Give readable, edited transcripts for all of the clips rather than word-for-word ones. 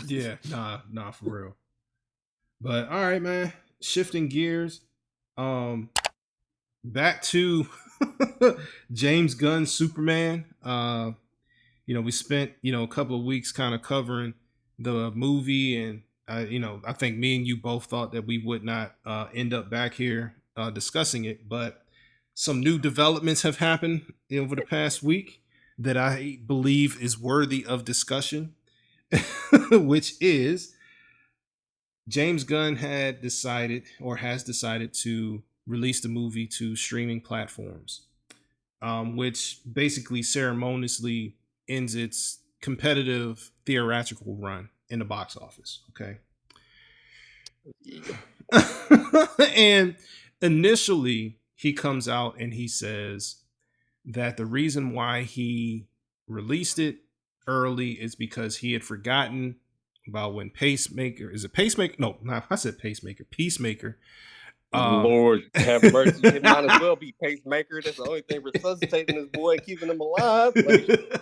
Yeah, nah, for real. But all right, man. Shifting gears. Um, back to James Gunn Superman. We spent a couple of weeks kind of covering the movie, and I think me and you both thought that we would not end up back here discussing it, but some new developments have happened over the past week that I believe is worthy of discussion, which is James Gunn had decided or has decided to release the movie to streaming platforms, which basically ceremoniously ends its competitive theatrical run in the box office. Okay. Yep. And initially, he comes out and he says that the reason why he released it early is because he had forgotten about when Pacemaker is a Pacemaker. No, not I said Pacemaker, Peacemaker. Um, Lord have mercy. It might as well be pacemaker. That's the only thing resuscitating this boy and keeping him alive. Like,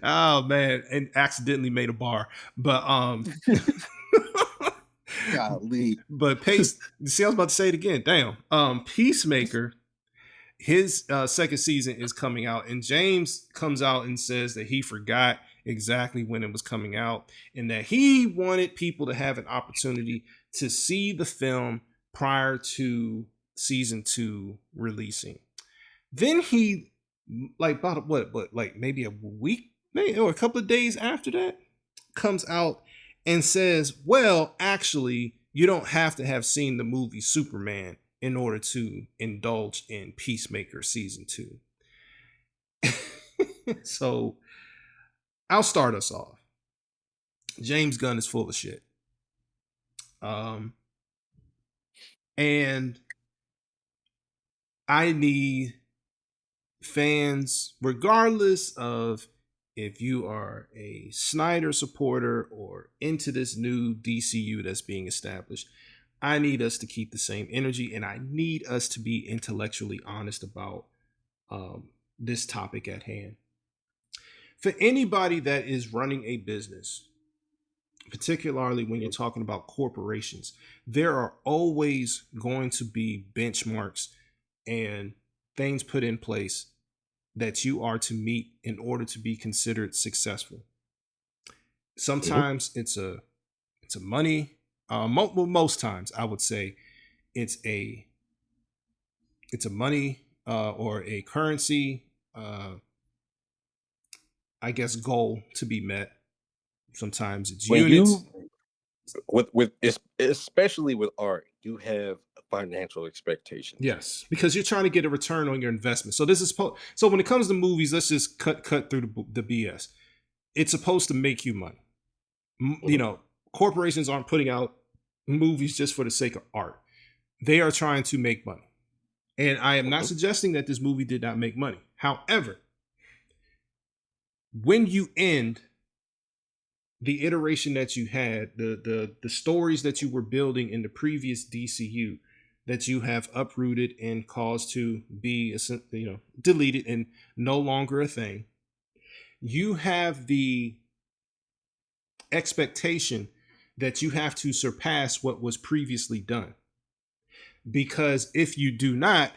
oh man, and accidentally made a bar, but golly. but Pace. See, I was about to say it again. Damn. Peacemaker. His second season is coming out, and James comes out and says that he forgot exactly when it was coming out, and that he wanted people to have an opportunity to see the film prior to season 2 releasing. Then he, like about what like maybe a week, maybe or a couple of days after that, comes out and says, "Well, actually, you don't have to have seen the movie Superman in order to indulge in Peacemaker season 2." So I'll start us off. James Gunn is full of shit. Um, and I need fans, regardless of if you are a Snyder supporter or into this new DCU that's being established, I need us to keep the same energy, and I need us to be intellectually honest about this topic at hand. For anybody that is running a business, particularly when you're talking about corporations, there are always going to be benchmarks and things put in place that you are to meet in order to be considered successful. Mhm. Sometimes it's a money. Most times, I would say it's a it's a money or a currency. I guess goal to be met. Sometimes it's When units. you especially with art, you have financial expectations. Yes, because you're trying to get a return on your investment. So this is so when it comes to movies, let's just cut through the BS. It's supposed to make you money. You Mhm. know, corporations aren't putting out movies just for the sake of art. They are trying to make money. And I am not Mhm. suggesting that this movie did not make money. However, when you end the iteration that you had, the stories that you were building in the previous DCU that you have uprooted and caused to be deleted and no longer a thing, you have the expectation that you have to surpass what was previously done. Because if you do not,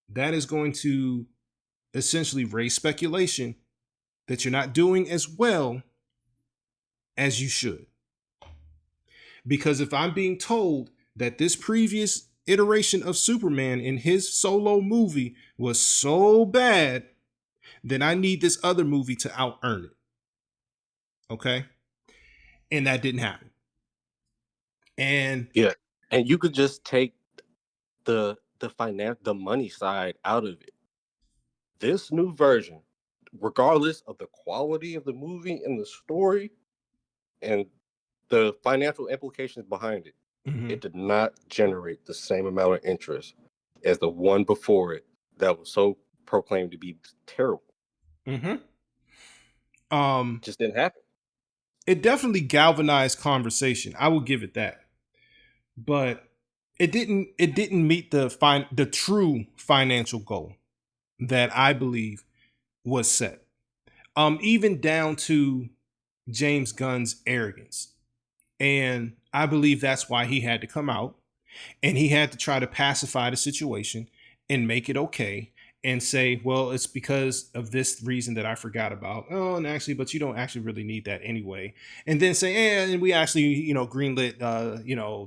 that is going to essentially raise speculation that you're not doing as well as you should. Because if I'm being told that this previous iteration of Superman in his solo movie was so bad, then I need this other movie to out earn it. Okay? And that didn't happen. And Yeah. And you could just take the money side out of it. This new version, regardless of the quality of the movie and the story and the financial implications behind it, mhm, it did not generate the same amount of interest as the one before it that was so proclaimed to be terrible. mhm. um Just didn't happen. it definitely galvanized conversation. I will give it that. But it didn't meet the true financial goal that I believe was set. Even down to James Gunn's arrogance. And I believe that's why he had to come out and he had to try to pacify the situation and make it okay and say, well, it's because of this reason that I forgot about. Oh, and actually, but you don't actually really need that anyway. And then say, and we actually, greenlit,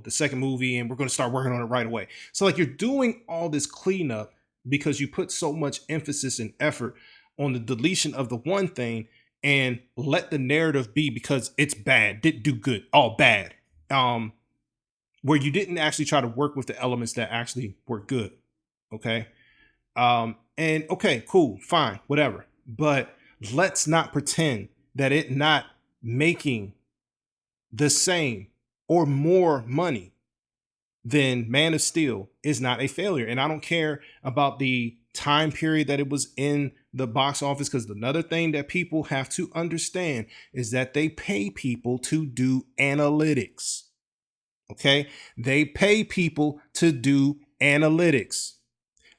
the second movie, and we're going to start working on it right away. So like you're doing all this cleanup because you put so much emphasis and effort on the deletion of the one thing and let the narrative be because it's bad, didn't do good, all bad. Where you didn't actually try to work with the elements that actually were good. Okay. And okay, cool, fine, whatever. But let's not pretend that it not making the same or more money than Man of Steel is not a failure. And I don't care about the time period that it was in the box office, because another thing that people have to understand is that they pay people to do analytics. Okay. They pay people to do analytics.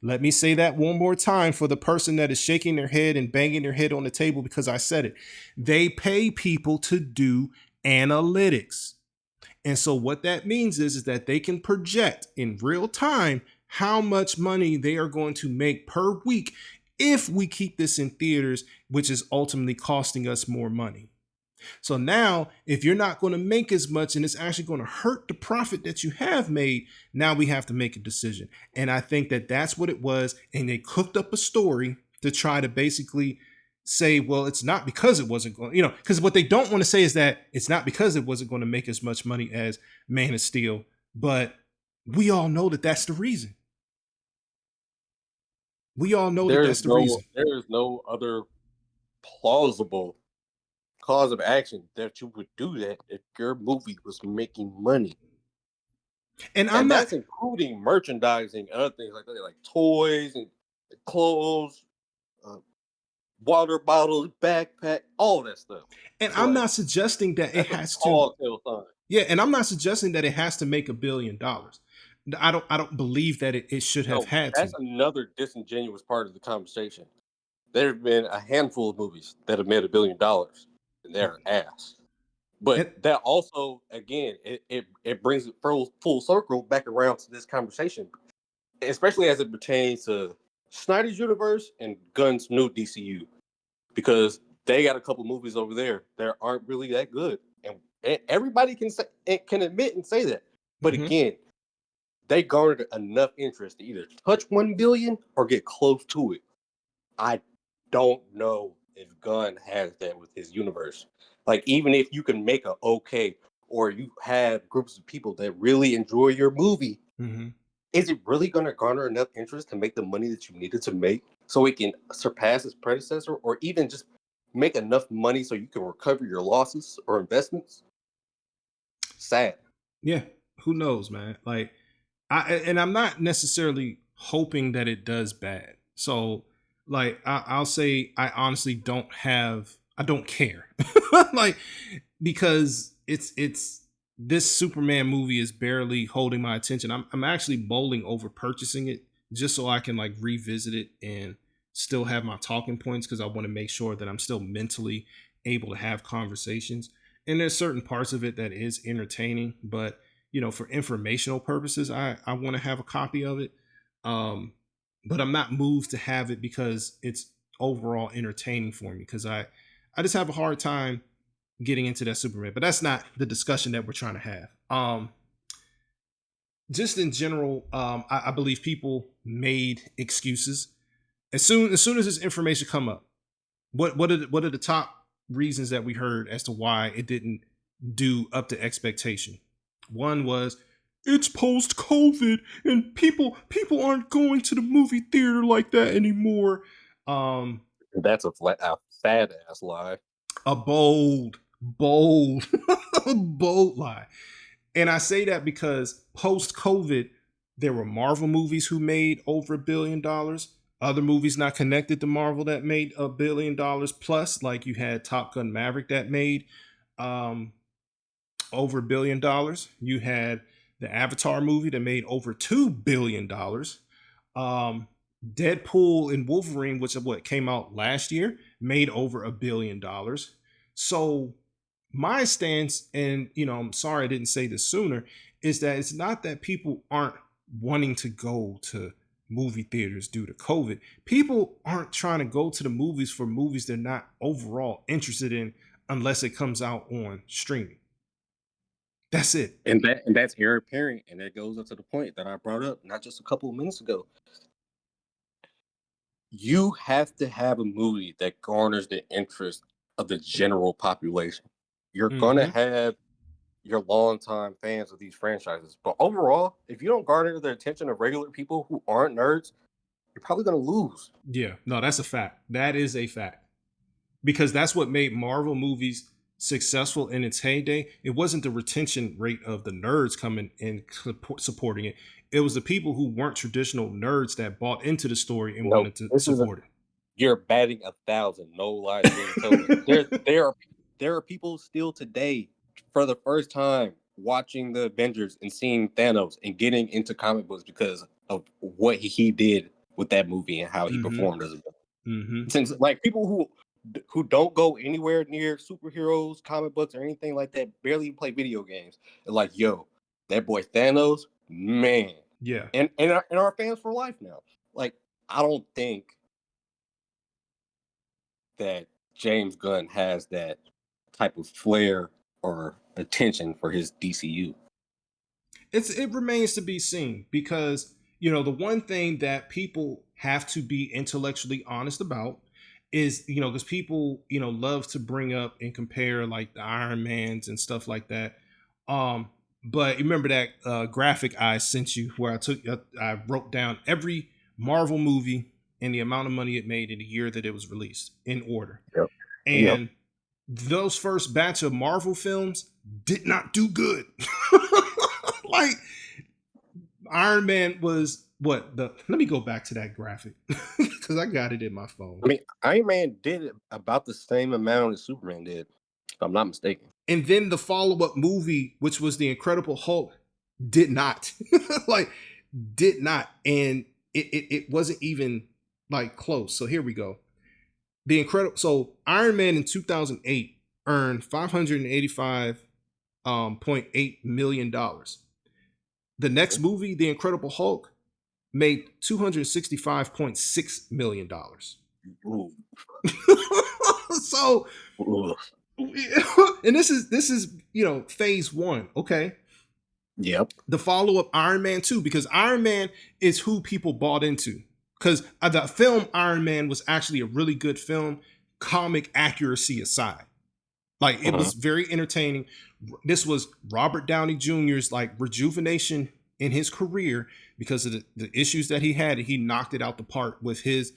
Let me say that one more time for the person that is shaking their head and banging their head on the table because I said it. They pay people to do analytics. And so what that means is that they can project in real time how much money they are going to make per week if we keep this in theaters, which is ultimately costing us more money. So now, if you're not going to make as much and it's actually going to hurt the profit that you have made, now we have to make a decision. And I think that that's what it was. And they cooked up a story to try to basically say, well, it's not because it wasn't going, because what they don't want to say is that it's not because it wasn't going to make as much money as Man of Steel. But we all know that that's the reason. We all know that that's the reason. There is no other plausible cause of action that you would do that if your movie was making money. And I'm And not, that's including merchandising and other things like that, like toys and clothes, uh, water bottles, backpack, all that stuff. and So I'm like not suggesting that it that's a has to. tall tale sign. Yeah, and I'm not suggesting that it has to make $1 billion. I don't believe that it should have No, had that's to. another disingenuous part of the conversation. There have been a handful of movies that have made $1 billion, and they're ass. But And that also, again, it brings it full circle back around to this conversation, especially as it pertains to Snyder's universe and Gunn's new DCU, because they got a couple movies over there that aren't really that good, and everybody can say can admit and say that. But mhm. again, they garnered enough interest to either touch 1 billion or get close to it. I don't know if Gunn has that with his universe. Like, even if you can make a okay, or you have groups of people that really enjoy your movie, Mhm. is it really going to garner enough interest to make the money that you needed to make so it can surpass its predecessor, or even just make enough money so you can recover your losses or investments? Sad. Yeah, who knows, man? Like I'm not necessarily hoping that it does bad. So like I'll say I honestly I don't care. Like because it's this Superman movie is barely holding my attention. I'm actually mulling over purchasing it just so I can like revisit it and still have my talking points, because I want to make sure that I'm still mentally able to have conversations. And there's certain parts of it that is entertaining, but for informational purposes, I want to have a copy of it. Um, but I'm not moved to have it because it's overall entertaining for me, because I just have a hard time getting into that Superman. But that's not the discussion that we're trying to have. Just in general, I believe people made excuses as soon as this information come up. What are the top reasons that we heard as to why it didn't do up to expectation? One was it's post COVID and people aren't going to the movie theater like that anymore. Um, That's a fat ass lie. a bold, bold lie. And I say that because post COVID, there were Marvel movies who made over $1 billion. Other movies not connected to Marvel that made $1 billion plus, like you had Top Gun Maverick that made um, over $1 billion. You had the Avatar movie that made over $2 billion. Um, Deadpool and Wolverine, which what came out last year, made over $1 billion. So my stance, and I'm sorry I didn't say this sooner, is that it's not that people aren't wanting to go to movie theaters due to COVID. People aren't trying to go to the movies for movies they're not overall interested in unless it comes out on streaming. That's it. And that's very apparent, and that goes up to the point that I brought up not just a couple of minutes ago. You have to have a movie that garners the interest of the general population. You're gonna Mm-hmm. have your longtime fans of these franchises, but overall, if you don't garner the attention of regular people who aren't nerds, you're probably gonna lose. Yeah, no, that's a fact. That is a fact. Because that's what made Marvel movies successful in its heyday. It wasn't the retention rate of the nerds coming and supporting it. It was the people who weren't traditional nerds that bought into the story and No, wanted to this is a support it. you're batting 1,000. No lies being told. There are people still today for the first time watching the Avengers and seeing Thanos and getting into comic books because of what he did with that movie and how he Mm-hmm. performed as a villain. Mm-hmm. Since like people who don't go anywhere near superheroes, comic books, or anything like that, barely play video games, are like, yo, that boy Thanos, man, Yeah. and our fans for life now. Like, I don't think that James Gunn has that type of flair or attention for his DCU. It remains to be seen because the one thing that people have to be intellectually honest about is because people love to bring up and compare like the Iron Mans and stuff like that. But remember that graphic I sent you where I wrote down every Marvel movie and the amount of money it made in the year that it was released in order. Yep. Yep. And those first batch of Marvel films did not do good. Like Iron Man was what the let me go back to that graphic because I got it in my phone. I mean, Iron Man did about the same amount as Superman did, if I'm not mistaken. And then the follow-up movie, which was the Incredible Hulk, did not. Like did not. And it wasn't even like close. So here we go. So Iron Man in 2008 earned $585.8 million. The next movie, The Incredible Hulk, made $265.6 million. Ooh. So, Ooh. and this is phase one, okay? Yep. The follow-up Iron Man 2, because Iron Man is who people bought into. Because the film Iron Man was actually a really good film, comic accuracy aside. Like it was very entertaining. This was Robert Downey Jr.'s like rejuvenation in his career because of the issues that he had, and he knocked it out the park with his,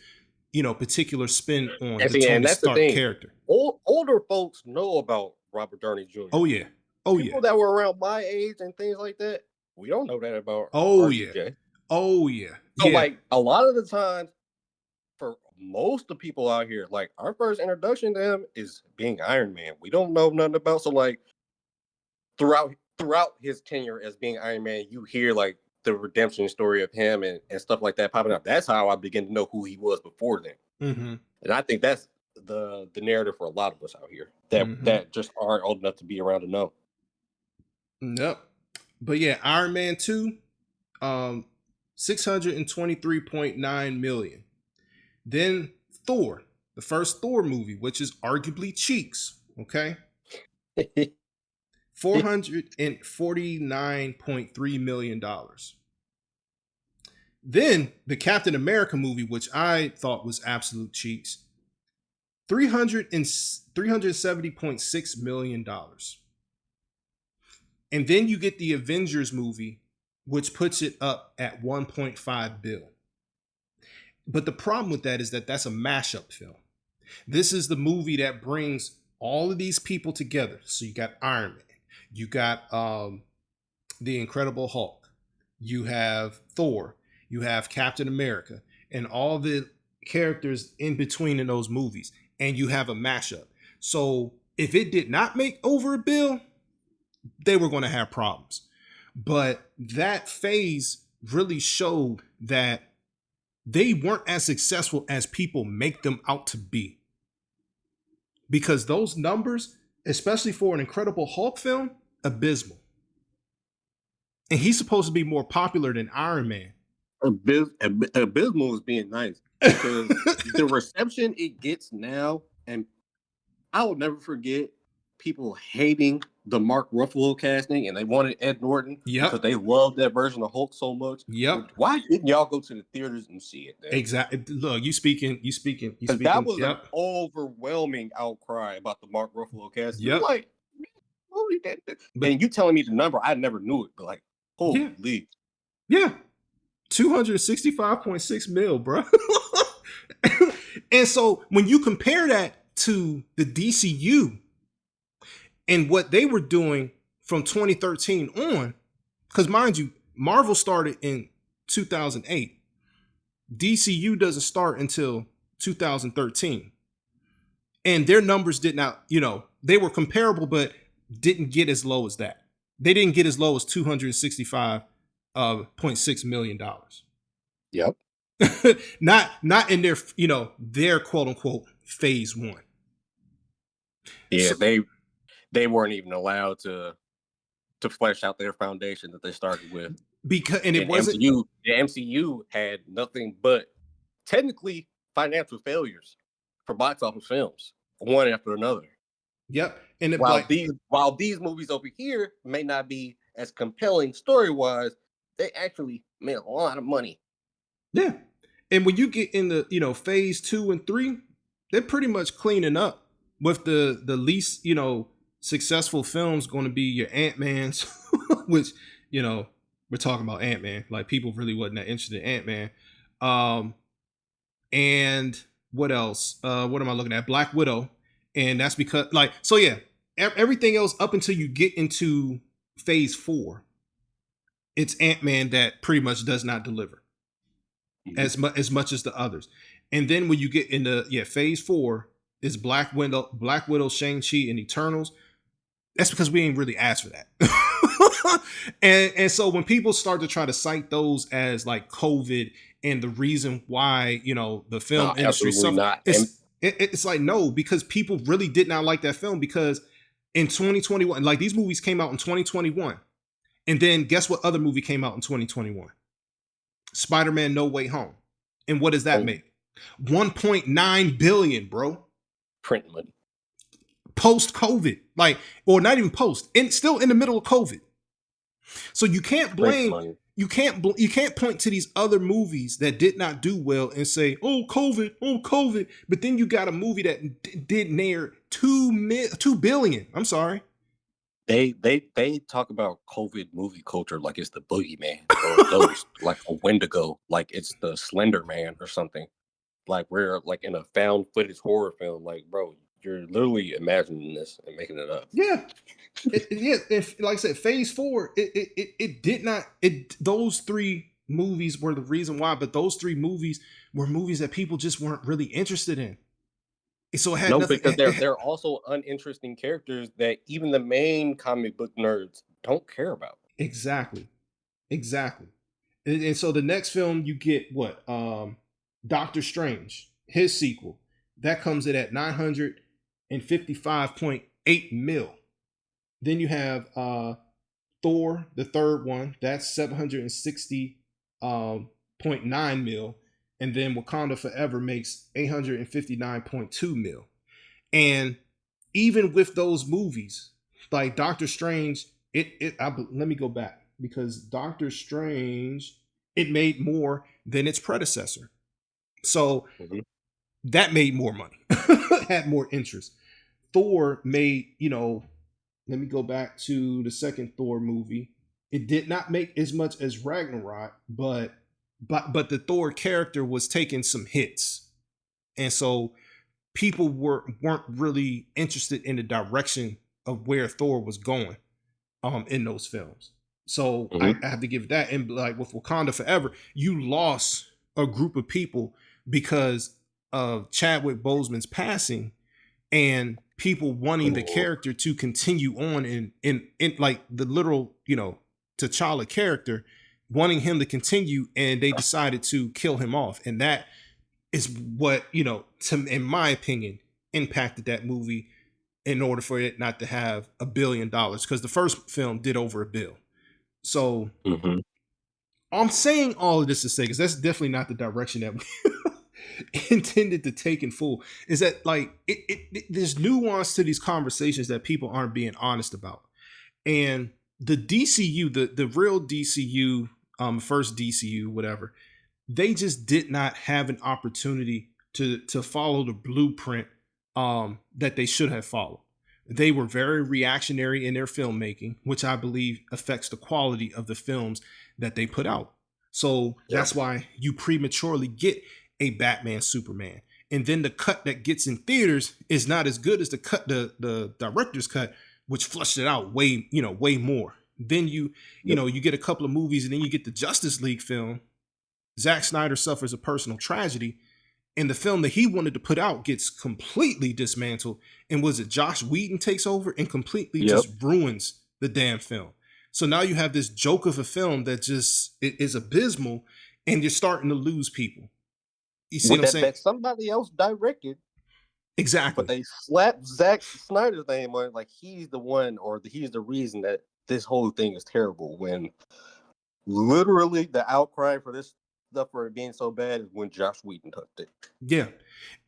particular spin on the Tony Stark character. Older folks know about Robert Downey Jr. Oh yeah, people that were around my age and things like that, we don't know that about RDJ. Yeah. Oh yeah. So like a lot of the times, for most of the people out here, like our first introduction to him is being Iron Man. We don't know nothing about. So like throughout his tenure as being Iron Man, you hear like the redemption story of him and stuff like that popping up. That's how I begin to know who he was before then. Mm-hmm. And I think that's the narrative for a lot of us out here that just aren't old enough to be around to know. Yep. But yeah, Iron Man 2, 623.9 million. Then Thor, the first Thor movie, which is arguably cheeks, okay? $449.3 million. Then the Captain America movie, which I thought was absolute cheeks, $370.6 million. And then you get the Avengers movie, which puts it up at 1.5 billion. But the problem with that is that that's a mashup film. This is the movie that brings all of these people together. So you got Iron Man, you got the Incredible Hulk, you have Thor, you have Captain America, and all the characters in between in those movies, and you have a mashup. So if it did not make over $1 billion, they were going to have problems. But that phase really showed that they weren't as successful as people make them out to be. Because those numbers especially for an Incredible Hulk film, abysmal. And he's supposed to be more popular than Iron Man. Abysmal is being nice because the reception it gets now, and I will never forget people hating the Mark Ruffalo casting, and they wanted Ed Norton because Yep. they loved that version of Hulk so much. Yep. Why didn't y'all go to the theaters and see it then? Exactly. Look, you speaking. Because that was an Yep. overwhelming outcry about the Mark Ruffalo casting. Yep. Like, holy that. But And you telling me the number, I never knew it, but like, yeah. holy. Yeah. 265.6 mil, bro. And so when you compare that to the DCU and what they were doing from 2013 on, because mind you, Marvel started in 2008. DCU doesn't start until 2013. And their numbers did not, they were comparable, but didn't get as low as that. They didn't get as low as $265.6 million. Yep. not in their, their quote unquote phase one. Yeah, So, they weren't even allowed to flesh out their foundation that they started with. Because it wasn't the MCU had nothing but technically financial failures for box office films, one after another. Yep. And while these movies over here may not be as compelling story-wise, they actually made a lot of money. Yeah. And when you get in the, phase 2 and 3, they're pretty much cleaning up with the least, successful films going to be your Ant-Man's, which, we're talking about Ant-Man. Like, people really wasn't that interested in Ant-Man. And what else? What am I looking at? Black Widow. And that's because, everything else up until you get into phase 4, it's Ant-Man that pretty much does not deliver as much as the others. And then when you get into phase 4 is Black Widow, Shang-Chi, and Eternals. That's because we ain't really asked for that. and so when people start to try to cite those as like COVID and the reason why, the film industry suffered, it's like, no, because people really did not like that film, because in 2021, like, these movies came out in 2021. And then guess what other movie came out in 2021? Spider-Man No Way Home. And what does that make? 1.9 billion, bro. Print money. Post-COVID, or not even post, still in the middle of COVID. So you can't blame, you can't point to these other movies that did not do well and say, oh, COVID. But then you got a movie that did near 2 billion. I'm sorry. They talk about COVID movie culture like it's the Boogeyman or those like a Wendigo, like it's the Slender Man or something. Like we're like in a found footage horror film. Like, bro, you're literally imagining this and making it up. Yeah. If, like I said, phase 4, it did not. Those 3 movies were the reason why, but those 3 movies were movies that people just weren't really interested in. So it had nothing. Because they're also uninteresting characters that even the main comic book nerds don't care about. Exactly. And so the next film you get what? Doctor Strange, his sequel, that comes in at 955.8 mil. Then you have Thor, the third one, that's 760.9 mil. And then Wakanda Forever makes 859.2 mil. And even with those movies, like Doctor Strange, let me go back, because Doctor Strange, it made more than its predecessor. So that made more money, had more interest. Thor made, let me go back to the second Thor movie. It did not make as much as Ragnarok, but the Thor character was taking some hits. And so people weren't really interested in the direction of where Thor was going in those films. So I have to give that. And like with Wakanda Forever, you lost a group of people because of Chadwick Boseman's passing and people wanting the character to continue on in like the literal, T'Challa character, wanting him to continue, and they decided to kill him off. And that is what, in my opinion, impacted that movie in order for it not to have $1 billion, because the first film did over $1 billion. So Mm-hmm. I'm saying all of this to say, because that's definitely not the direction that we intended to take in full, is that like there's nuance to these conversations that people aren't being honest about. And the DCU, the real DCU, first DCU, whatever, they just did not have an opportunity to follow the blueprint that they should have followed. They were very reactionary in their filmmaking, which I believe affects the quality of the films that they put out. So Yep. that's why you prematurely get a Batman Superman. And then the cut that gets in theaters is not as good as the director's cut, which flushed it out way more. Then Yep. you get a couple of movies, and then you get the Justice League film. Zack Snyder suffers a personal tragedy, and the film that he wanted to put out gets completely dismantled. And was it Josh Whedon takes over and completely Yep. just ruins the damn film. So now you have this joke of a film that just is abysmal, and you're starting to lose people. You see what I'm saying? That somebody else directed, Exactly. but they slapped Zack Snyder's name on it like he's the one, or he's the reason that this whole thing is terrible. When literally the outcry for this stuff for it being so bad is when Josh Whedon touched it. Yeah.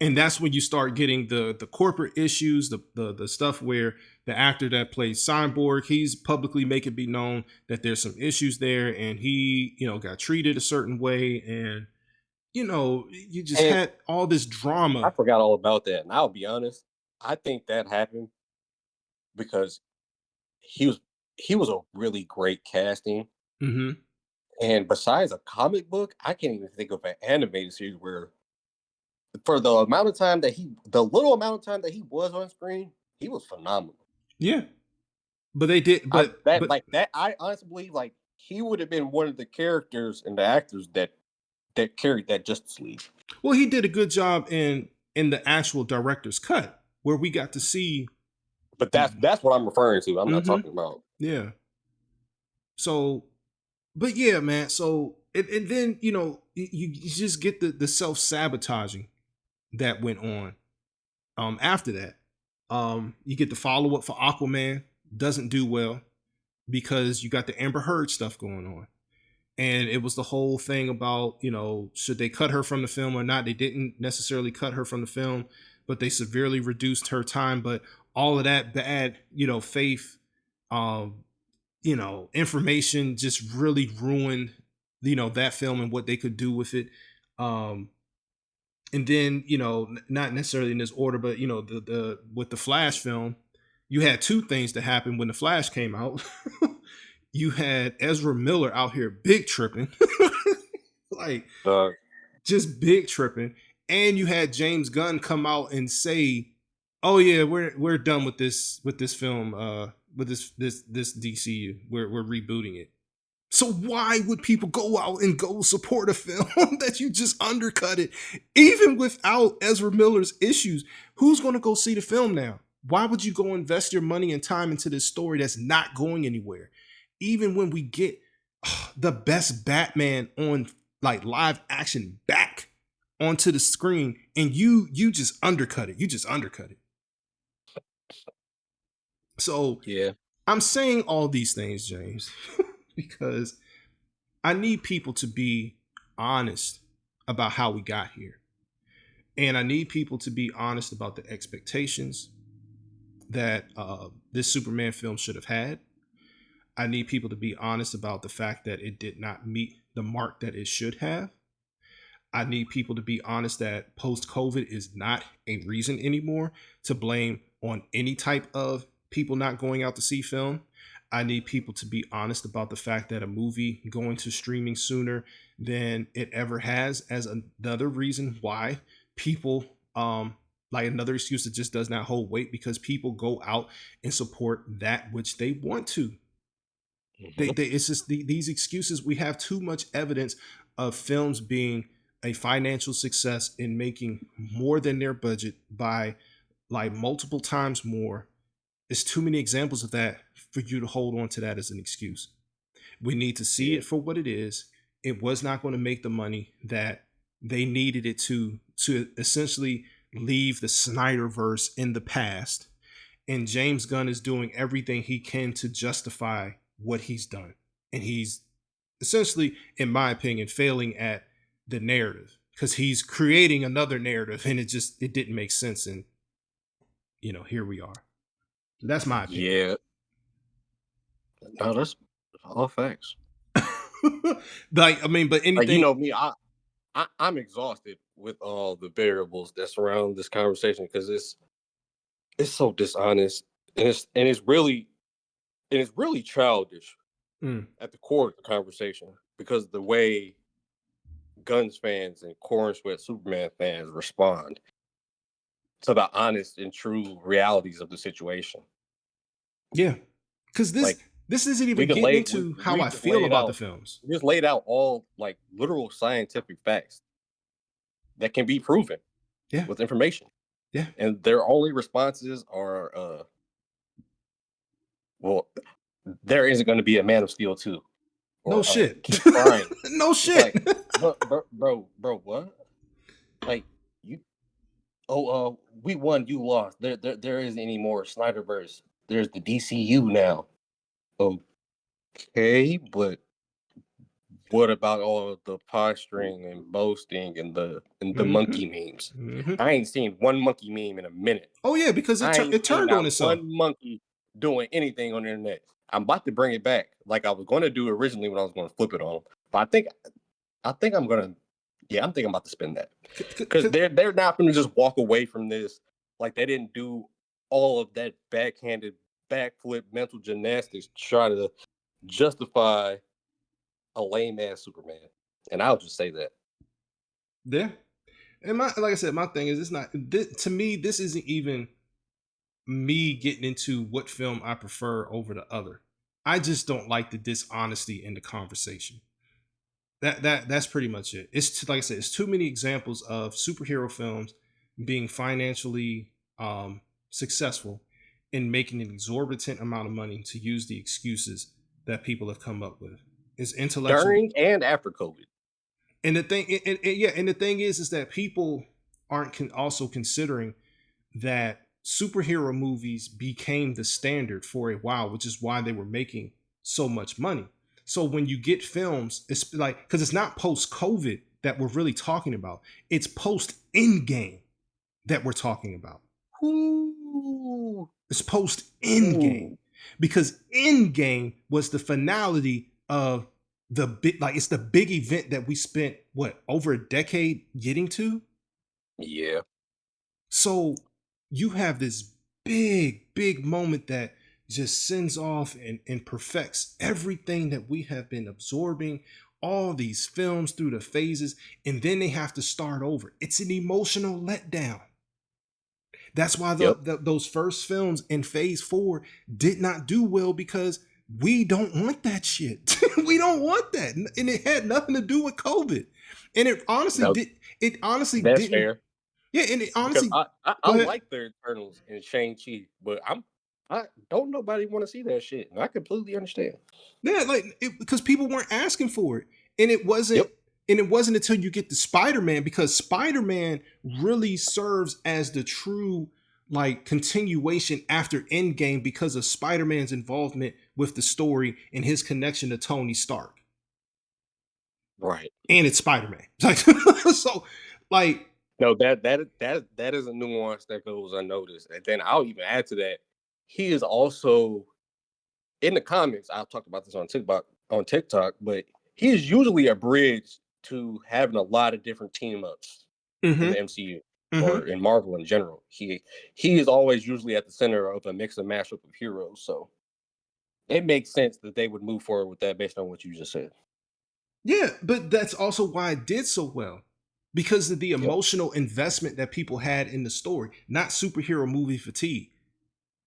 And that's when you start getting the corporate issues, the stuff where the actor that plays Cyborg, he's publicly make it be known that there's some issues there, and he, got treated a certain way, and you just And had all this I drama. forgot all about that. And I'll be honest, I think that happened because he was he was a really great casting. Mm-hmm. And besides a comic book, I can't even think of an animated series where for the amount of time that the little amount of time that he was on screen, he was phenomenal. Yeah. But they did, but I honestly believe like he would have been one of the characters and the actors that carried that Justice League. well, he did a good job in the actual director's cut, where we got to see. But that's what I'm referring to. I'm not Mm-hmm. talking about. Yeah. So, but yeah, man. So, and then you just get the self sabotaging that went on. After that, you get the follow up for Aquaman, doesn't do well because you got the Amber Heard stuff going on. And it was the whole thing about, should they cut her from the film or not? They didn't necessarily cut her from the film, but they severely reduced her time. But all of that bad, faith, information just really ruined, that film and what they could do with it. And then, not necessarily in this order, but the with the Flash film, you had two things that happened when the Flash came out. You had Ezra Miller out here big tripping, like just big tripping, and you had James Gunn come out and say, "Oh yeah, we're done with this film, with this DCU. We're rebooting it." So why would people go out and go support a film that you just undercut it, even without Ezra Miller's issues? Who's going to go see the film now? Why would you go invest your money and time into this story that's not going anywhere? Even when we get the best Batman on like live action back onto the screen, and you just undercut it. You just undercut it. So Yeah. I'm saying all these things, James, because I need people to be honest about how we got here. And I need people to be honest about the expectations that this Superman film should have had. I need people to be honest about the fact that it did not meet the mark that it should have. I need people to be honest that post-COVID is not a reason anymore to blame on any type of people not going out to see film. I need people to be honest about the fact that a movie going to streaming sooner than it ever has as another reason why people, like another excuse that just does not hold weight, because people go out and support that which they want to. It's just these excuses. We have too much evidence of films being a financial success in making more than their budget by like multiple times more. There's too many examples of that for you to hold on to that as an excuse. We need to see it for what it is. It was not going to make the money that they needed it to essentially leave the Snyderverse in the past And James Gunn is doing everything he can to justify what he's done. And he's essentially, in my opinion, failing at the narrative because he's creating another narrative and it didn't make sense. And, here we are. So that's my opinion. Yeah, no, that's all facts. Like, I mean, but Like anything. me, I'm exhausted with all the variables that surround this conversation because it's so dishonest and it's really childish Mm, at the core of the conversation because the way Guns fans and Corn Sweat Superman fans respond to the honest and true realities of the situation. yeah. Because this Like this isn't we even could getting lay we, into how we I just feel laid about the out films. we just laid out all like literal scientific facts that can be proven Yeah. with information. Yeah. And their only responses are well, there isn't going to be a Man of Steel 2 No or shit. keep trying. No It's shit. like bro, what? Like you we won, you lost. There isn't any more Snyderverse. There's the DCU now. Okay, but what about all of the posturing and boasting and the Mm-hmm. monkey memes? Mm-hmm. I ain't seen one monkey meme in a minute. Oh yeah, because I ain't it seen turned on not itself. one monkey doing anything on the internet. I'm about to bring it back, like I was going to do originally when I was going to flip it on. But I think I'm gonna, yeah, I'm thinking about to spend that because they're not going to just walk away from this like they didn't do all of that backhanded backflip mental gymnastics to try to justify a lame ass Superman. And I'll just say that. Yeah. And like I said, my thing is, it's not to me. This isn't even me getting into what film I prefer over the other. I just don't like the dishonesty in the conversation. That's pretty much it. Like I said, it's too many examples of superhero films being financially successful and making an exorbitant amount of money to use the excuses that people have come up with. It's intellectual. During and after COVID. And the thing, yeah, and the thing is that people aren't also considering that superhero movies became the standard for a while, which is why they were making so much money. So when you get films, it's like, because it's not post COVID that we're really talking about, it's post Endgame that we're talking about. Ooh. It's post Endgame Ooh. because Endgame was the finality of the big, like, it's the big event that we spent what, over a decade getting to. Yeah. So you have this big moment that just sends off and perfects everything that we have been absorbing, all these films through the phases, and then they have to start over. It's an emotional letdown. That's why Yep. those first films in phase 4 did not do well, because we don't want that shit. We don't want that. And it had nothing to do with COVID. And it honestly No, did. It honestly that's didn't. fair. Yeah, and it Because honestly. I Go ahead. like the Eternals and Shang-Chi, but I don't nobody want to see that shit. And I completely understand. Yeah, like, because people weren't asking for it, and it wasn't. Yep. And it wasn't until you get to Spider-Man, because Spider-Man really serves as the true, like, continuation after Endgame because of Spider-Man's involvement with the story and his connection to Tony Stark. Right. And it's Spider-Man. Like, so, like, No, that is a nuance that goes unnoticed. And then I'll even add to that, he is also in the comics. I've talked about this on TikTok, but he is usually a bridge to having a lot of different team ups in the mm-hmm, MCU mm-hmm. or in Marvel in general. He is always usually at the center of a mix and mashup of heroes. So it makes sense that they would move forward with that based on what you just said. Yeah, but that's also why it did so well. Because of the Yep. emotional investment that people had in the story, not superhero movie fatigue.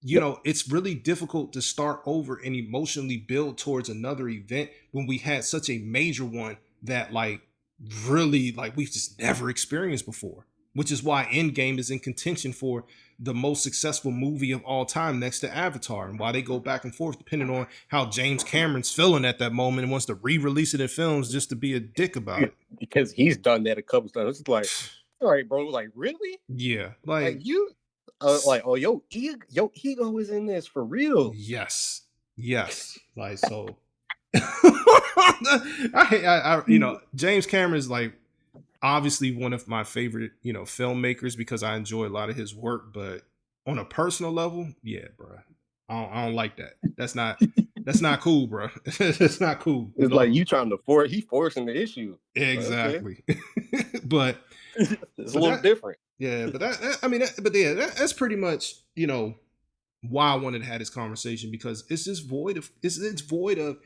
Yep. It's really difficult to start over and emotionally build towards another event when we had such a major one that, like, really, like, we've just never experienced before. Which is why Endgame is in contention for the most successful movie of all time next to Avatar, and why they go back and forth depending on how James Cameron's feeling at that moment and wants to re-release it in films just to be a dick about Because he's done that a couple times. It's like, it. all right, bro. Like, really? Yeah, Like like, you? like, oh, yo, ego is in this for real. Yes. Yes. Like so James Cameron is like obviously one of my favorite, filmmakers because I enjoy a lot of his work, but on a personal level, yeah, bro. I don't like that. That's not cool, bro. That's not cool at It's like all. you trying to force, he forcing the issue. Like, okay, Exactly. but it's a but little that different. yeah, but I mean but yeah, that's pretty much, why I wanted to have this conversation because it's just void of it's void of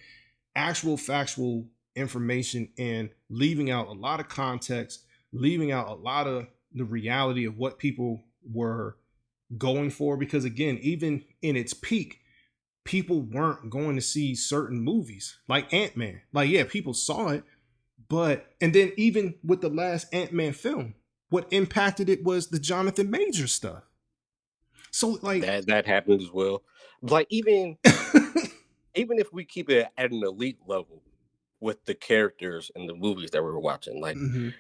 actual factual information and leaving out a lot of context, leaving out a lot of the reality of what people were going for. Because again, even in its peak, people weren't going to see certain movies like Ant-Man. Like, yeah, people saw it, but and then even with the last Ant-Man film, what impacted it was the Jonathan Major stuff. So like That happened as well. Like even if we keep it at an elite level with the characters and the movies that we were watching, like mhm,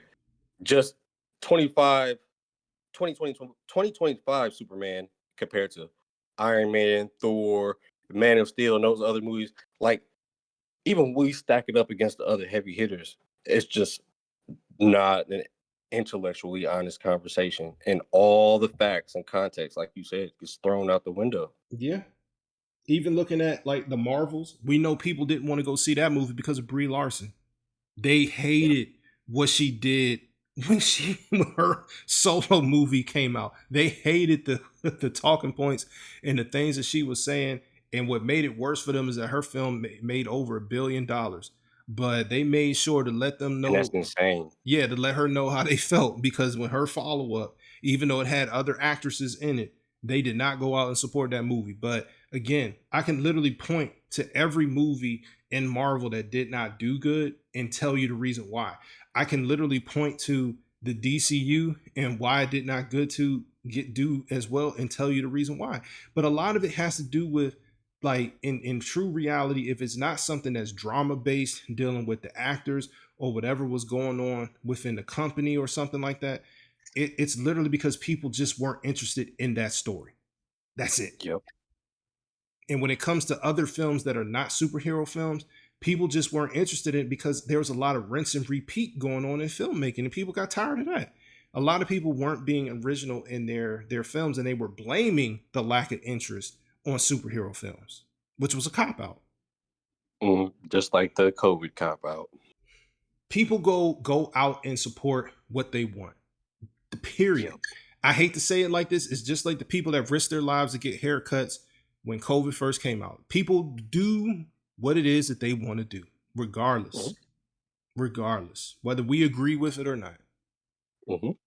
just 25, 2025 Superman compared to Iron Man, Thor, Man of Steel, and those other movies, like even when we stack it up against the other heavy hitters, it's just not an intellectually honest conversation. And all the facts and context, like you said, gets thrown out the window. yeah. Even looking at like the Marvels, we know people didn't want to go see that movie because of Brie Larson. They Yeah. hated what she did when her solo movie came out. They hated the the talking points and the things that she was saying. And what made it worse for them is that her film made over $1 billion. But they made sure to let them And that's know, insane. yeah, to let her know how they felt because when her follow up, even though it had other actresses in it, they did not go out and support that movie. But again, I can literally point to every movie in Marvel that did not do good and tell you the reason why. I can literally point to the DCU and why it did not good to get do as well and tell you the reason why. But a lot of it has to do with like in true reality, if it's not something that's drama based, dealing with the actors or whatever was going on within the company or something like that, it's literally because people just weren't interested in that story. That's it. Yep. And when it comes to other films that are not superhero films, people just weren't interested in it because there was a lot of rinse and repeat going on in filmmaking, and people got tired of that. A lot of people weren't being original in their films, and they were blaming the lack of interest on superhero films, which was a cop out. Just like the COVID cop out. People go out and support what they want. The period. Yep. I hate to say it like this. It's just like the people that risked their lives to get haircuts when COVID first came out. People do what it is that they want to do, Mhm. regardless, whether we agree with it or not. Mhm.